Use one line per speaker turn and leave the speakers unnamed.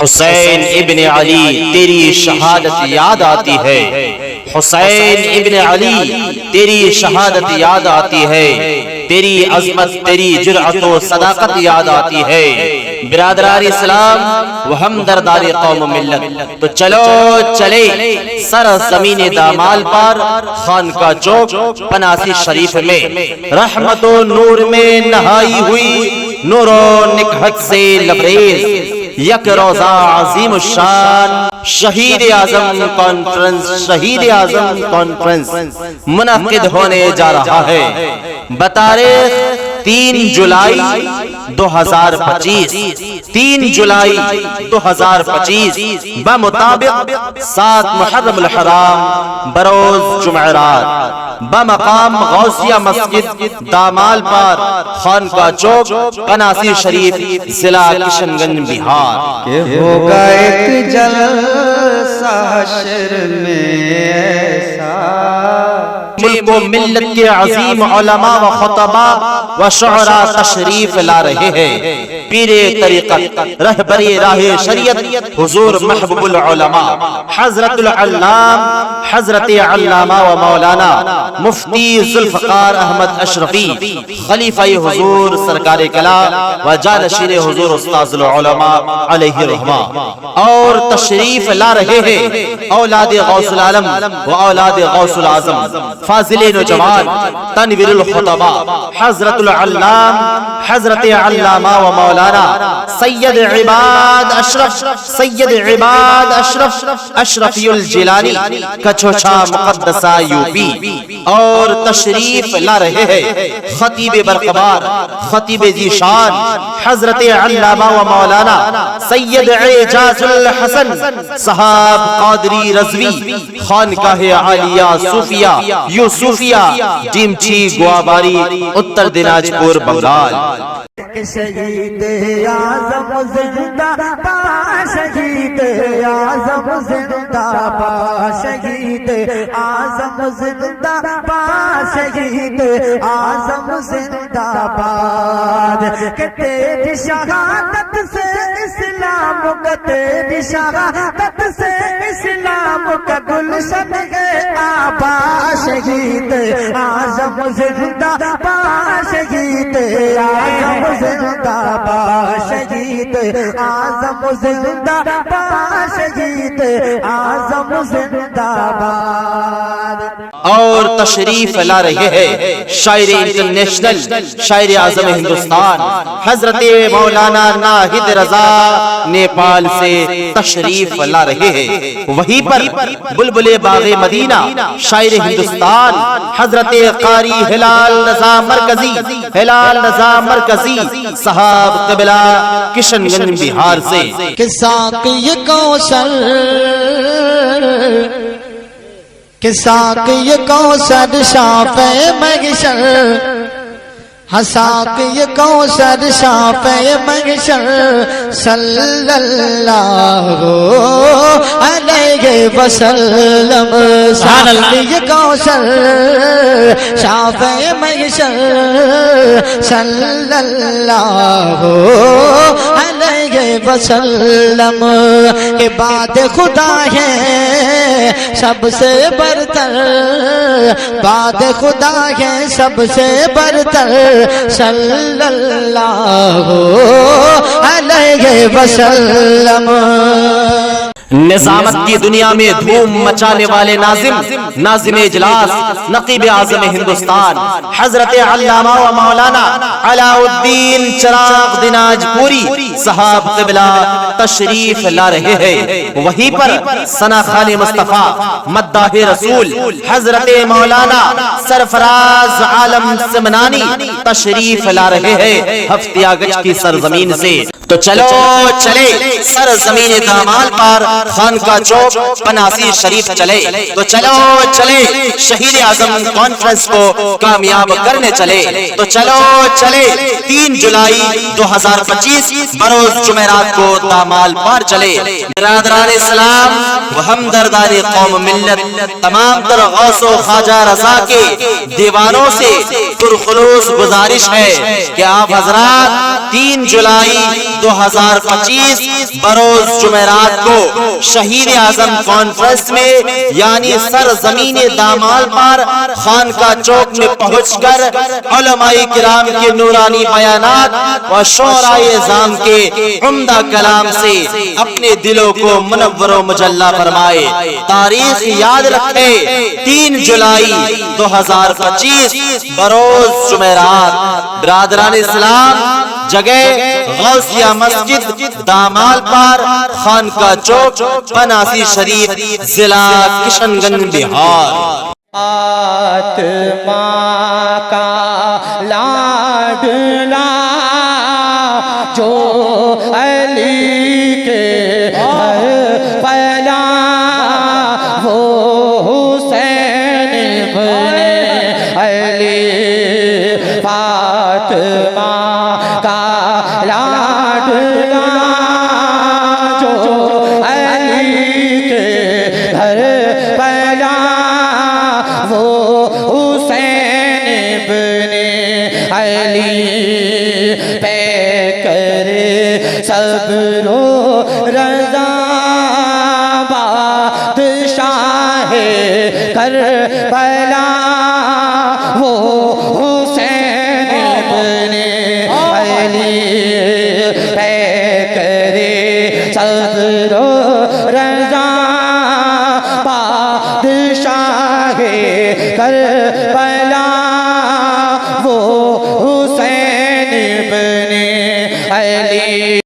हुसैन इब्ने अली तेरी शहादत याद आती है, हुसैन इब्ने अली तेरी शहादत याद आती है, तेरी अज़मत तेरी जुर्अत व सदाकत याद आती है। बिरादरान इस्लाम व हमदर्दारी कौम मिल्लत, तो चलो चले सर ज़मीन दामाल पर खानका चौक पनासी शरीफ में रहमतो नूर में नहाई हुई नूरो निकहत से लबरेज यक रोजा अजीम शान शहीद आजम कॉन्फ्रेंस, शहीद आजम कॉन्फ्रेंस मुनक्किद होने जा रहा है। बतारीख 3 जुलाई 2025, 3 जुलाई 2025 बमुताबिक 7 मुहर्रम अल हराम बरोज जुमेरात बमकाम गौसिया मस्जिद दामाल पर खानका चौक पनासी शरीफ जिला किशनगंज बिहार।
के होगा एक जलसा हश्र में ऐसा,
मुल्क व मिल्लत के अजीम उलमा व खुतबा व शुअरा तशरीफ ला रहे हैं। पीरे तरीक़त रहबरे राहे शरीयत हुजूर महबूबुल उलमा हज़रतुल अल्लाम हज़रत अल्लामा व मौलाना मुफ्ती ज़ुल्फ़कार अहमद अशरफी खलीफाए हुजूर सरकार कला व जानशीन हुजूर उस्ताज़ुल उलमा अलैहि रहमा और तशरीफ ला रहे हैं औलाद गौसुल आलम व औलाद गौसुल आज़म फाज़िले नौजवान तनवीरुल खुतबा हज़रतुल अल्लाम हज़रत अल्लामा व मौलाना सैयद इबाद अशरफ अशरफियुल जिलानी कछोछा मुक़द्दसा यूपी और तशरीफ ला रहे हैं खतीब बरकबार खतीब ज़ीशान हज़रत अल्लामा व मौलाना सैयद एजाजुल हसन साहब क़ादरी रज़वी खानकाह आलिया सूफिया यूसुफिया डिमची गुआबारी उत्तर दिनाजपुर बंगाल।
शहीद आज़म ज़िंदाबाद, शहीद आज़म ज़िंदाबाद, शहीद आज़म ज़िंदाबाद, शहीद आज़म ज़िंदाबाद। के तेरी शहादत से इस्लाम का, तेरी शहादत से इस्लाम का गुलशन है आबाद। शहीद आज़म ज़िंदाबाद, शहीद आज़म ज़िंदाबाद, शहीद आज़म ज़िंदाबाद, शहीद आज़म ज़िंदाबाद।
और तशरीफ ला रहे हैं शायर इंटरनेशनल शायर आज़म हिंदुस्तान हज़रत मौलाना नाहिद रजा नेपाल से तशरीफ ला रहे हैं। वहीं पर बुलबुले बाग़े मदीना शायर हिंदुस्तान हज़रत क़ारी हिलाल रजा मरकजी साहब क़िबला किशनगंज बिहार से।
किसाक़ी कौसर, किसाक़ी कौसर शाफ़े महशर, हसाक़ी कौसर शाफ़े महशर सल्लल्लाहु अलैहि वसल्लम। साक़ी कौसर शाफ़े महशर सल्लल्लाहु अलैहि वसल्लम। के बाद खुदा है सबसे बरतर, बाद खुदा है सबसे बरतर सल्लल्लाहु अलैहि वसल्लम।
निजामत की दुनिया में धूम मचाने वाले नाजिम इजलास नकीब आज़म हिंदुस्तान हज़रत अल्लामा व मौलाना अलाउद्दीन चिराग दिनाजपुरी साहब क़िबला तशरीफ ला रहे हैं। वहीं पर सना खान मुस्तफ़ा मद्दाह रसूल हज़रत मौलाना सरफराज आलम सिमनानी तशरीफ ला रहे हैं हफ्तिया गज की सरजमीन से। तो चलो चले सर ज़मीन दामाल पर खानका चौक पनासी शरीफ चले। तो चलो चले शहीद आज़म कॉन्फ्रेंस को कामयाब करने चले। तो चलो चले 3 जुलाई 2025 बरोज जुमेरात को दामाल पर चले। बिरादरान इस्लाम व हमदर्दारी कौम मिल्लत तमाम तर गौसो ख्वाजा रज़ा के दीवानों से पुरखुलूस गुजारिश है कि आप हजरात 3 जुलाई 2025 बरोज बरोज जुमेरात को शहीद आजम कॉन्फ्रेंस में यानी सरजमीन दामाल पर खानका चौक में पहुंचकर उलमाए किराम के नूरानी बयानात व शोराए जाम के उम्दा कलाम से अपने दिलों को मुनव्वर व मुजल्ला फरमाए। तारीख याद रखे 3 जुलाई 2025 बरोज जुमेरात। बिरादरान इस्लाम, जगह गौसिया मस्जिद दामाल पर, खानका चौक, बनासी शरीफ, जिला किशनगंज, बिहार।
आत्मा का लाडला जो अली के घर पैदा वो हुसैन इब्ने अली। फातिमा का लाडला जो अली के घर पैदा वो हुसैन इब्ने अली। पे करे सब्रो रज़ा बादशाह करबला वो हुसैन इब्ने अली। पे करे सब्रो रज़ा बादशाह करबला